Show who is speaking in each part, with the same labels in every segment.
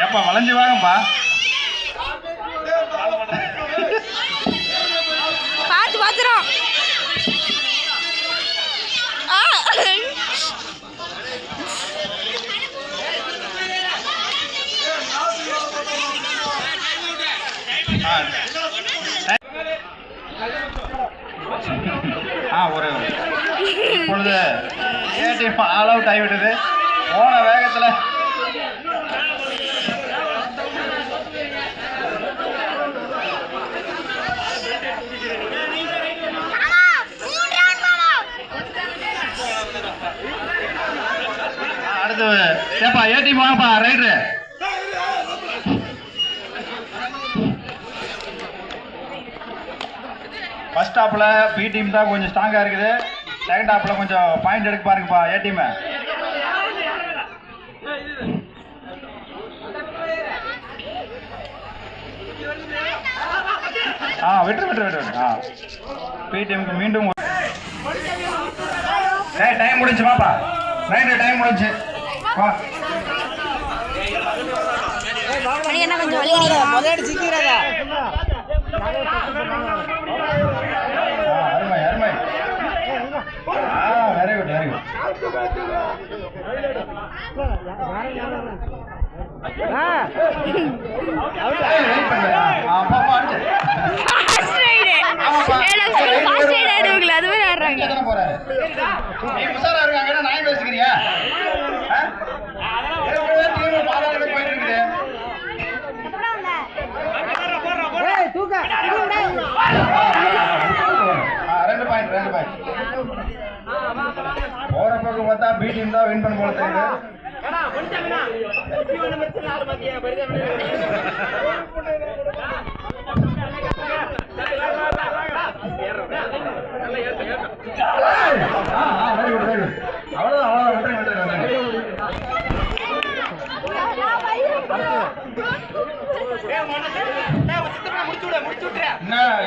Speaker 1: ஏப்பா வளைஞ்சு வாங்கப்பா.
Speaker 2: பார்த்து பாத்துறோம்.
Speaker 1: ஒரு இப்பொழுது ஏடிஎம் ஆல் அவுட் ஆகிவிட்டது. போன வேகத்தில் அடுத்து ஏப்பா ஏடிஎம் வாங்கப்பா ரைடரு. ஃபர்ஸ்ட் ஹாப்பில் பி டீம் தான் கொஞ்சம் ஸ்ட்ராங்காக இருக்குது. செகண்ட் ஹாப்பில் கொஞ்சம் பாயிண்ட் எடுக்க பாருங்கப்பா ஏ டீமை. விட்டு பி டீமுக்கு மீண்டும் டைம் முடிஞ்சு வாப்பா. ரைட்டு டைம் முடிஞ்சு வா. அருமை அருமை. Very good very good. நான் பேசுக்கிறியா போயிட்டு இருக்குது. ரெண்டு பாயிண்ட் போற பக்கம் பார்த்தா பி டீம் தான் வின் பண்ண போல தெரியுது.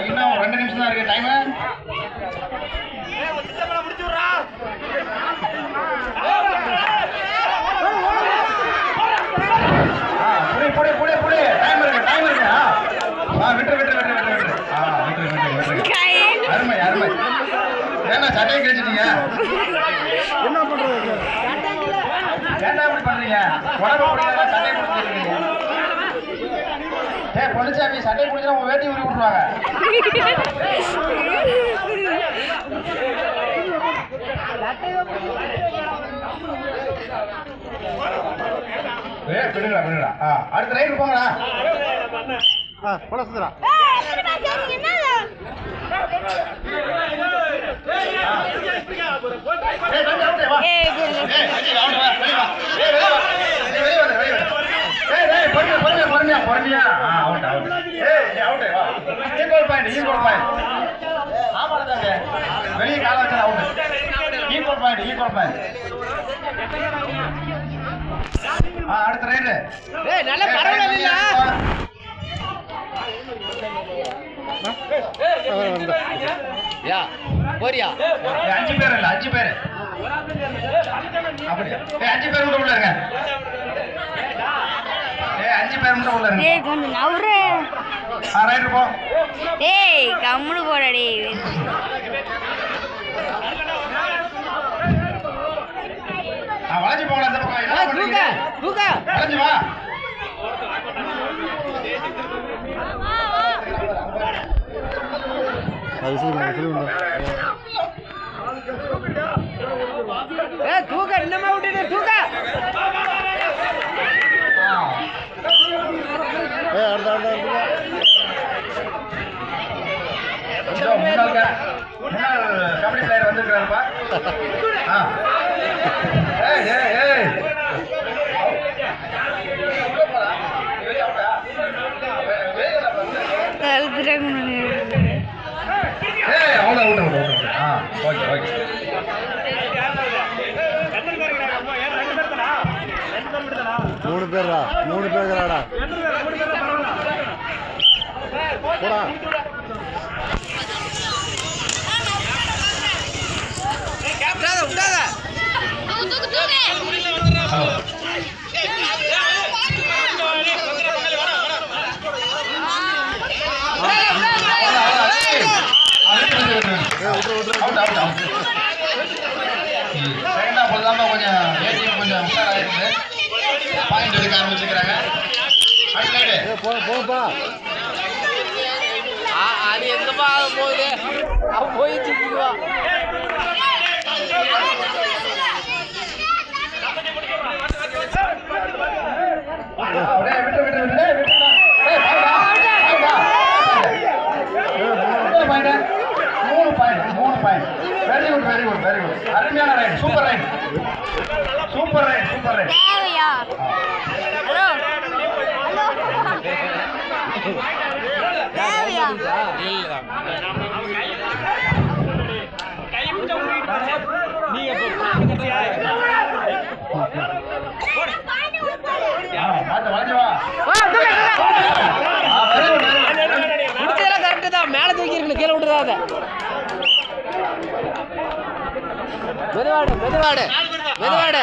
Speaker 1: இன்னும் 2 நிமிஷம் தான் இருக்கு டைம். அருமை அருமை. ஏன்னா சட்டையை கிழிச்சிட்டீங்க. என்ன பண்றது? ஏன்டா இப்படி பண்றீங்க? உடம்பு பிடிக்காத சட்டையை பிடிச்சிருக்கீங்க. பொலிச்சாமி சட்டையை பிடிச்சா உங்க வேட்டி உரி விட்டுருவாங்க. அடுத்த ரைடு போங்கடா. பொலசுரா வெளியே கால வச்சா அவுட். Equal point. அடுத்த ரைடு. நல்ல பரவாயில்ல. போறியா? 5 பேர் இல்ல 5 பேர். அப்படியே 5 பேர் மட்டும் உள்ள இருங்க. 5 பேர் மட்டும் உள்ள இருங்க.
Speaker 2: கொஞ்சம் நவுரு.
Speaker 1: ரைட் போ.
Speaker 2: கம்முனு போடா டேய்.
Speaker 1: வளைஞ்சு போகலாம் அந்த பக்கம். என்ன பண்றீங்க? வளைஞ்சு வா. அது சொல்லுங்க. தூக்க என்னமா விட்டுட்டு தூக்க. கபடி பிளேயர் வந்திருக்கிறாருப்பா. மூணு பேர் out out out. Second half தான் கொஞ்சம் ஏடிஎம் கொஞ்சம் உஷாராயிருக்கு. பாயிண்ட் எடுக்க ஆரம்பிச்சிருக்காங்க. அடுத்த
Speaker 3: போப்பா அது எங்கப்பா போகுது அவன் போய் சிக்கிக்குவா.
Speaker 1: Very good very good very good. அருமையான right. Super right super right super right.
Speaker 2: தேவையா ஹலோ ஹலோ தேவையா
Speaker 3: கரெக்டு தான். மேல தூக்கி இருக்கு கீழே விட்டுறாத. மெதுவாடு மெதுவாடு மெதுவாடு.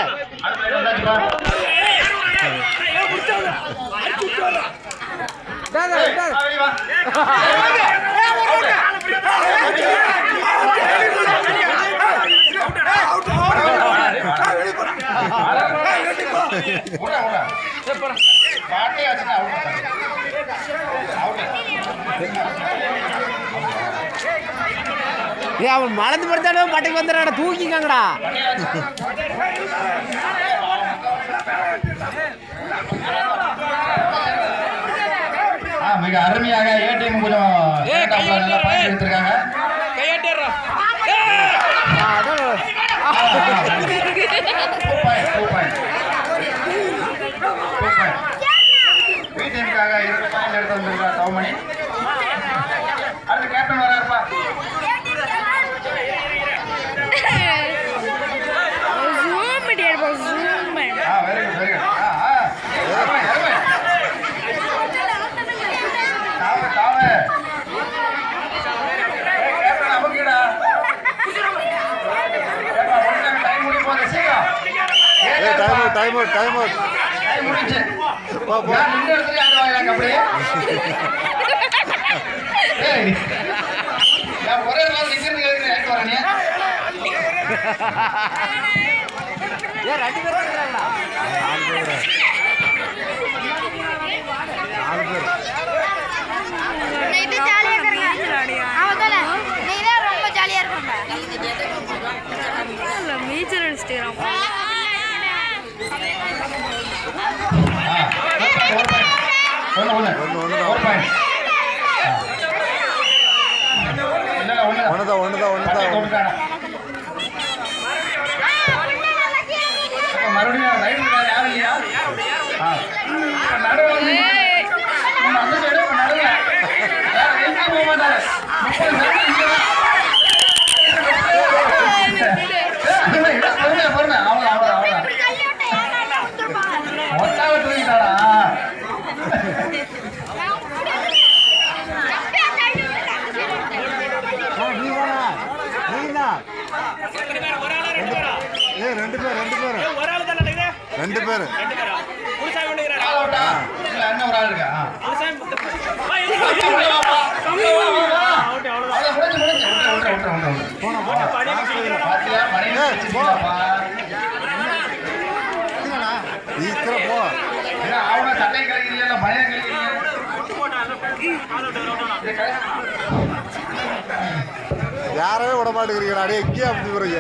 Speaker 3: அவன் மலந்து படுத்தாடோ பட்டைக்கு வந்துடுறாடா. தூக்கிக்காங்கடா.
Speaker 1: மிக அருமையாக ஏடிஎம் கொஞ்சம் எடுத்திருக்காங்க. பிடிஎம்காக 2 பாயிண்ட் எடுத்து வந்திருக்கார் தவமணி. அடுத்து கேப்டன் வராருப்பா.
Speaker 2: ஜூம் பண்ணியாருப்பா ஜூம் பண்ணி.
Speaker 1: Very good very good. அருமை அருமை. தாவே தாவே. கேப்டன் அமுக்கிடா. டைம் முடிய போகுது சீக்கிரம்.
Speaker 4: டைம் அவுட்
Speaker 1: டைம் முடிஞ்சு. நான் நின்று இடத்துல ஆட வாங்கலாம் அப்படியே. ஏய் நான் ஒரே நாள் நிக்கிறது கேட்க வரேன்.
Speaker 3: ஏன் ரெண்டு பேர் இருக்காங்களா?
Speaker 2: இது ஜாலியா இருக்கறீங்க. அவதால நீ தான் ரொம்ப ஜாலியா இருக்கற. இல்ல மீச்சர் அடிச்சிட்டேன்.
Speaker 1: மறுபடியும் ரைட் யாரும் இல்லையா? நடுவில் அந்த சைடு நடுவில் எங்கே போக மாட்டாரு. 30 செகண்ட் பொறுமை அவ்வளோ அவ்வளோ அவ்வளோ ஒட்டாவை தூக்கிட்டாடா.
Speaker 4: ரெண்டு பேர்
Speaker 1: என்ன ஒரு ஆள் இருக்கா? அவனை சட்டை கலைக்கிறீங்க பழைய
Speaker 4: யாரவே விட மாட்டேங்கிறீங்களா? அடே எங்கேயே அப்படி வரீங்க?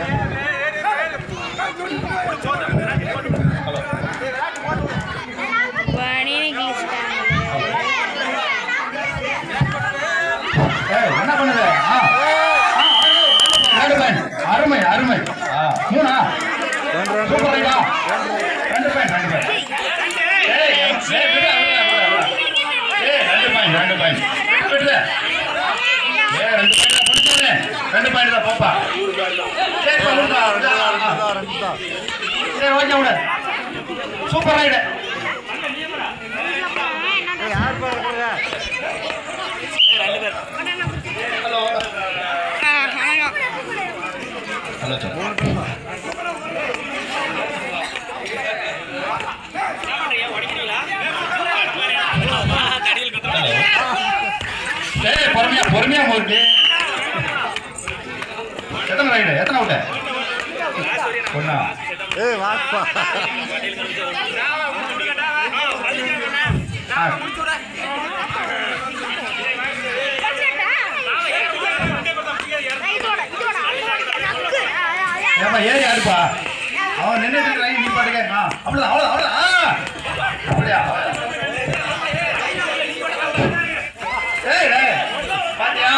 Speaker 1: என்ன பண்ணுது? அருமை அருமை. 3 சூப்பர் ரைட்டா. 2 பாயிண்ட் 2 பாயிண்ட் விட்டுது. 2 பாயிண்ட் தான் பாப்பா. சரி ஓகே விட. Super ride. ஹலோ ஹலோ பொறுமையா பொறுமையா போட்டு எத்தனை ரைடு எத்தனை அவுட்டு ஒண்ணா
Speaker 4: ஏய் வாப்பா
Speaker 1: ஏப்பா ஏறி ஆடுப்பா அவன் நின்றுட்டு நீ பாட்டுக்க அவ்வளோதான் அவ்வளோதான் அப்படியா ஏய் பாத்தியா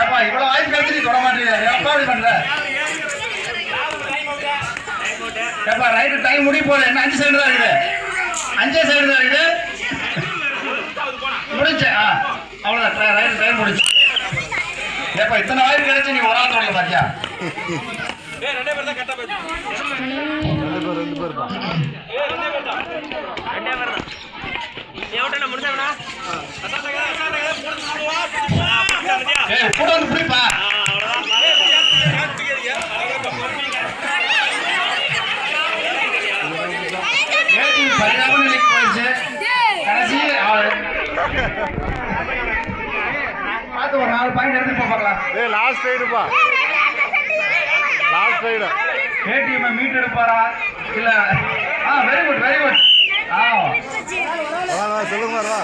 Speaker 1: ஏப்பா இவ்வளோ வாய்ப்பு கிடைச்சி நீ தொட மாட்டீங்க ஏப்பா அப்படி பண்ற ஏப்பா ரைட்டு டைம் முடிய போகுது என்ன 5 செகண்ட் தான் இருக்குது 5 செகண்ட் தான் இருக்குது முடிச்சு அவ்வளோதான் ரைட்டு டைம் முடிச்சு ஏப்பா இத்தனை வாய்ப்பு கிடைச்சி நீ ஒரு ஆள் தொடங்க பாத்தியா
Speaker 4: ரெண்டு பேர் தான்
Speaker 1: கூட வந்து புடிப்பா பரிதாப நிலைக்கு போயிடுச்சு கடைசி பார்த்து ஒரு 4 பாயிண்ட் எடுத்து பார்க்கலாம்
Speaker 4: ஏய் லாஸ்ட் ரைடுப்பா லாஸ்ட் ரைடு
Speaker 1: ஏடிஎம் மீட் எடுப்பாரா இல்ல வெரி குட் வெரி குட்
Speaker 4: சொல்லுங்க வா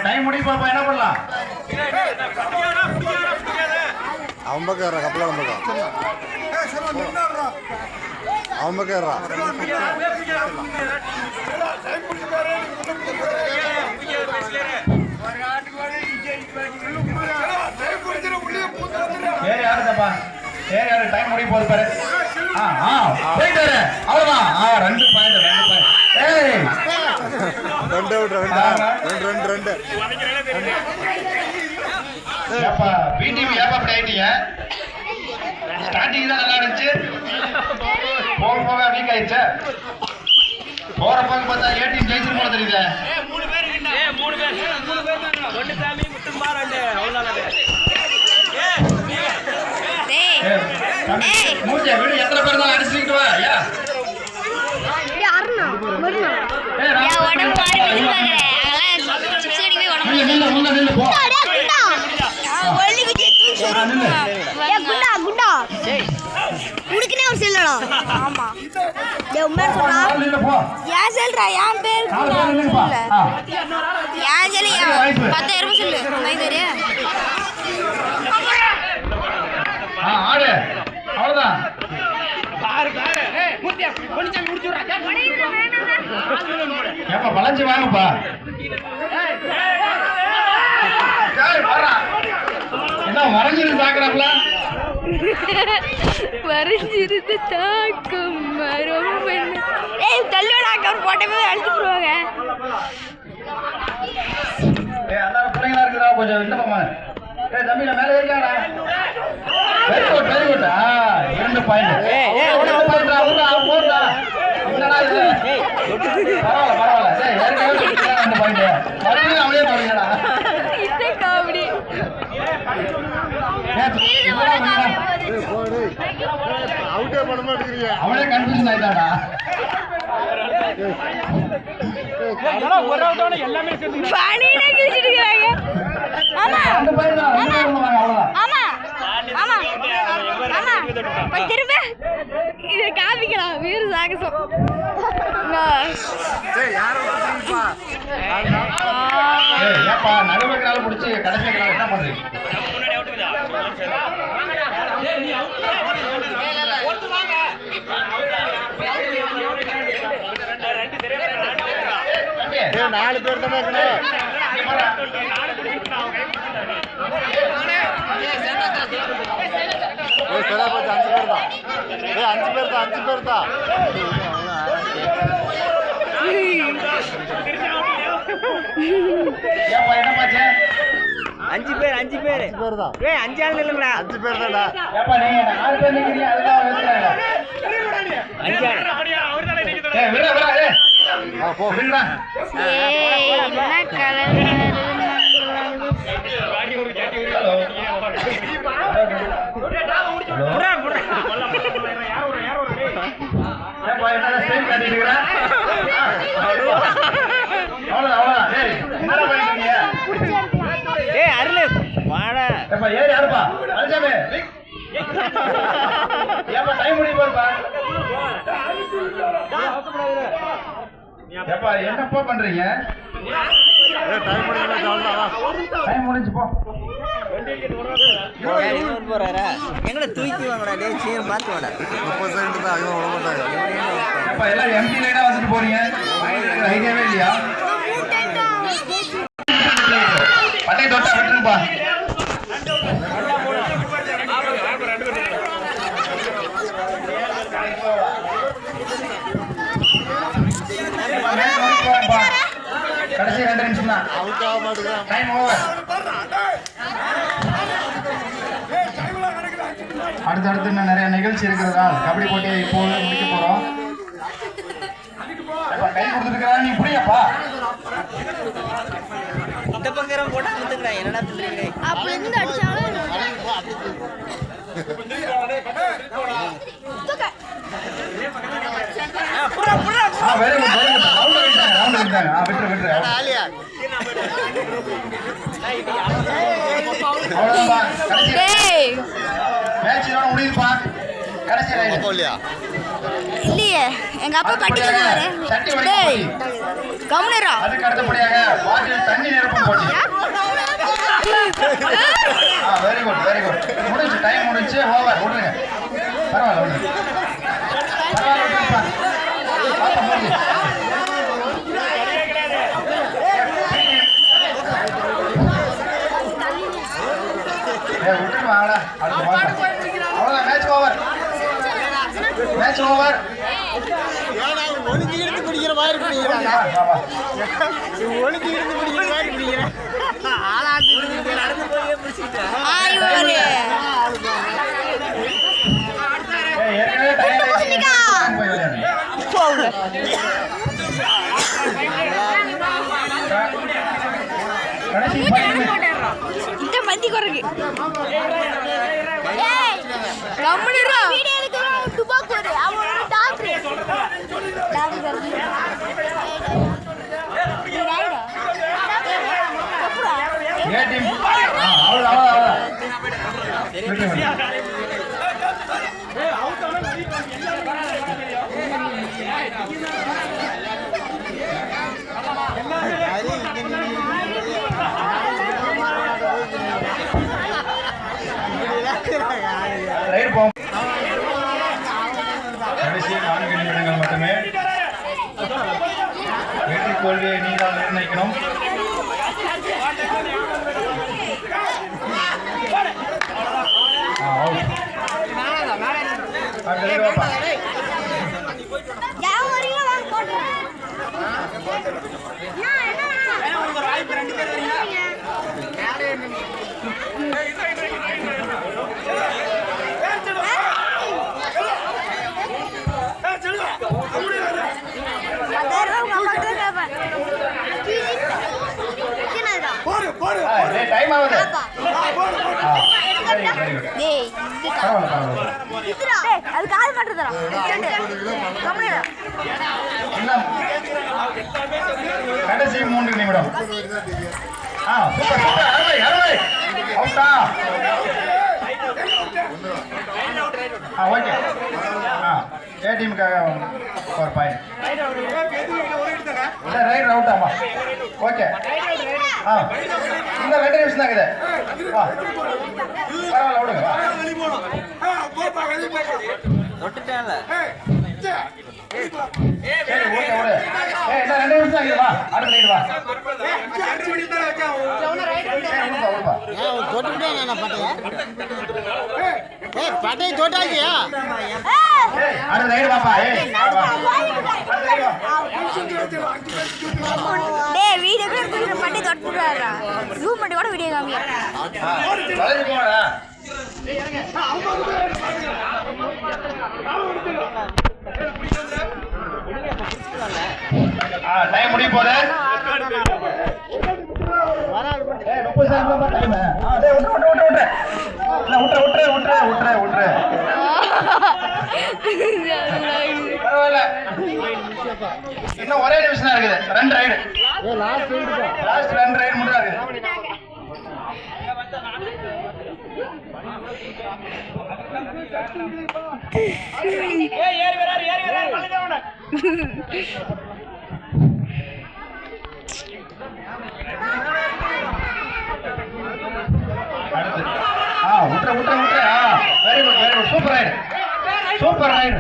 Speaker 1: டைம் முடிய பாப்பா என்ன பண்ணலாம்
Speaker 4: அவன் பக்கம் ஏறா கப்பலான பக்கம் அவன் பக்கம் ஏறா
Speaker 1: சரி யாருப்பா சரி யாரு டைம் முடிய போகுது பாரு போயிட்டு வர அவ்வளவுதான் 2 பாயிண்ட் ஏய்
Speaker 4: ரெண்டு ரெண்டு
Speaker 1: ஏப்பா பிடிவி ஏப்பா அப்படி ஆயிட்டீங்க ஸ்டார்டிங் தான் நல்லா இருந்துச்சு போக போக வீக் ஆயிடுச்சு போற போக பார்த்தா ஏடிஎம் ஜெயிச்சு போல தெரியல மூச்சை வீடு எத்தனை பேர் தான் அடிச்சுக்கிட்டு வா ஐயா ஆடு அவ்வளவுதான் ஏப்பா வளைஞ்சு வாங்கப்பா என்ன வரைஞ்சிருந்து தாக்குறாப்ல
Speaker 2: வரைஞ்சிருந்து தாக்கும் ரொம்ப தள்ளுவாங்க அவர் போட்டமே அழுத்து போடுவாங்க
Speaker 1: அந்த பிள்ளைங்களா இருக்குதா கொஞ்சம் விண்ணப்பமா தம்பி நான் மேலே ஏறிக்காடா வெரி குட் 2 பாயிண்ட் என்னடா இது பரவாயில்ல ஏற்கனவே 2 பாயிண்ட் மறுபடியும் அவளே பாருங்கடா
Speaker 2: காமெடி
Speaker 4: அவுட்டே பண்ண மாட்டேங்கிறீங்க
Speaker 1: அவளே கன்ஃபியூஷன் ஆயிட்டாடா
Speaker 2: காமிக்கலாம் வீர சாகசம்
Speaker 1: ஏப்பா நடுவர்களால முடிச்சு கடைசி என்ன பண்றீங்க
Speaker 4: நாலு பேர் தானே சரியா போச்சு 5 பேர் தான் 5 பேர் தான் 5 பேர் தான்
Speaker 1: ஏப்பா என்ன பாச்சு
Speaker 3: அஞ்சு பேர்
Speaker 4: அஞ்சு பேர் தான்.
Speaker 3: ஏய் அஞ்சு ஆள் இல்லைங்களா
Speaker 4: 5 பேர் தான்டா.
Speaker 1: ஏப்பா நீங்க 4 பேர் நிக்கிறீங்க அதுதான் வெச்சுறாங்க.
Speaker 3: அஞ்சு ஆள்
Speaker 1: ஏய் விட விட ஏய்
Speaker 4: போ.
Speaker 1: விடுடா.
Speaker 2: ஏய் என்ன கலர்
Speaker 1: ஹலோ.
Speaker 3: புறா புறா
Speaker 1: ஏப்பா என்ன ஸ்டைல் காட்டிட்டு இருக்கற? அவ்வளவுதான். ஏய் என்னடா பண்ணிட்டீங்க?
Speaker 3: ஏய் அருளு வாடா
Speaker 1: ஏப்பா ஏறி யாருப்பா? அல்ஜாமே. ஏப்பா டைம் முடிய போறப்பா. ஏப்பா என்னப்பா பண்றீங்க?
Speaker 4: டைம் முடியல அவ்வளவுதான்.
Speaker 1: டைம் முடிஞ்சு போ.
Speaker 3: போறாரா எங்கட தூக்கி வாங்கடா டேய் சீக்கிரம் பாத்து வாடா
Speaker 4: 30 செகண்ட் தான் ஆகும் விட மாட்டாங்க.
Speaker 1: ஏப்பா எல்லாம் எம்டி லைனா வந்துட்டு போறீங்க. ஐடியாவே இல்லையா? பட்டை தொட்டா விட்டுருப்பா. கடைசி 2 நிமிஷம் தான்.
Speaker 4: அவுட் ஆக மாட்டேங்கிறான்.
Speaker 1: Time over. அடுத்தடுத்து இன்னும் நிறைய நிகழ்ச்சி இருக்கிறதால் கபடி போட்டியை இப்போது முடிக்க போறோம். கை கொடுத்துருக்கா நீ புரியப்பா.
Speaker 3: இந்த பக்கம் போட்டா வந்துங்கடா என்னடா பண்றீங்க
Speaker 2: அப்படி இருந்து அடிச்சாலும்
Speaker 3: புறா புறா
Speaker 1: very good very good. Round விட்டாங்க. விட்டுரு விட்டுரு.
Speaker 4: ஆலியா.
Speaker 1: அவ்வளவுதான். கடைசி
Speaker 2: டேய்
Speaker 1: மேட்ச் இதோட முடியுதுப்பா. கடைசி ரைடு.
Speaker 4: போலியா.
Speaker 2: இல்லையே எங்க அப்பா பட்டி சொல்லுவாரு
Speaker 1: சட்டி வரைக்கும்
Speaker 2: டேய்
Speaker 1: போட்டி.
Speaker 2: கம்னரா
Speaker 1: அதுக்கு அடுத்தபடியாக பாட்டில் தண்ணி நிரப்பும் போட்டி. Very good very good. முடிஞ்சு டைம் முடிஞ்சு ஓவர். விடுங்க பரவாயில்ல விடுங்க. பரவாயில்ல விட்டுருப்பா. பாப்பா முடிஞ்சு. விட்டுருவாங்கடா அடுத்த மாதம். அவ்வளோதான் மேட்ச் ஓவர். Match over.
Speaker 4: ஒளிஞ்சு இருந்து பிடிக்கிற மாதிரி பிடிக்கிறாங்க. ஒளிஞ்சு இருந்து பிடிக்கிற மாதிரி பிடிக்கிறேன்.
Speaker 3: நடந்து போய் பிடிச்சிட்டா
Speaker 2: ஆயுவாரு
Speaker 1: ஏற்கனவே டயர்ட் ஆயிடுச்சு. போய் விளையாடு. கடைசி 5 நிமிஷம்.
Speaker 2: இந்த மந்தி குறகு ஏய் கம்னரா வீடியோ எடுக்கறோம் துபாக் போடு அவன் ஒரு டாக்டர்
Speaker 1: ஏ டீம் அவ்வளோ ரைட் போம். கடைசி 4 நிமிடங்கள் மட்டுமே. வெற்றி தோல்வியை நீங்கள் நிர்ணயிக்கணும். டைம் ஆகுது.
Speaker 2: அது கால் கட்டுறதா
Speaker 1: கடைசி 3 நிமிடம். Super super. அருமை அவுட்டா. ஓகே. ஏ டீமுக்காக ஒரு பாயிண்ட். Right out. ஆமா ஓகே. இந்த 2 நிமிஷம் தான் இருக்குது. வா பரவாயில்ல விடுங்க.
Speaker 3: தொட்டுட்டேன்ல
Speaker 1: சரி ஓகே விடு. என்ன 2 நிமிஷம் தான் இருக்குது. வா அடுத்த ரைடு வா.
Speaker 4: தொட்டுட்டேன் பட்டையை தொட்டாக்கியா
Speaker 1: அடுத்த ரைடு பாப்பா
Speaker 2: டேய் வீடியோ கூட பண்ணி தொட்டுறாரா ஜூம் பண்ணி கூட வீடியோ காமியா
Speaker 1: டைம் முடிய போகுது பரவாயில்ல இன்னும் ஒரே நிமிஷம் தான் இருக்குது 2 ரைடு லாஸ்ட் 2 ரைடு மட்டும் தான் இருக்குது அடுத்து விட்டுற very good super ride super ride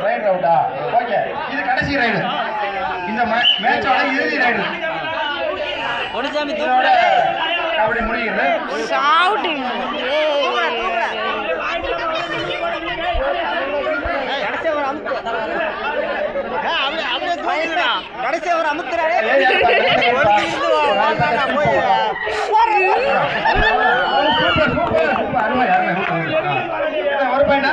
Speaker 1: right அவுட்டா ஓகே இது கடைசி ரைடு இந்த மேட்சோட இறுதி ரைடு இதோட கபடி முடியுது
Speaker 4: கடைசி அவர் அமுத்துறாரு
Speaker 1: ஒரு பாயிண்டா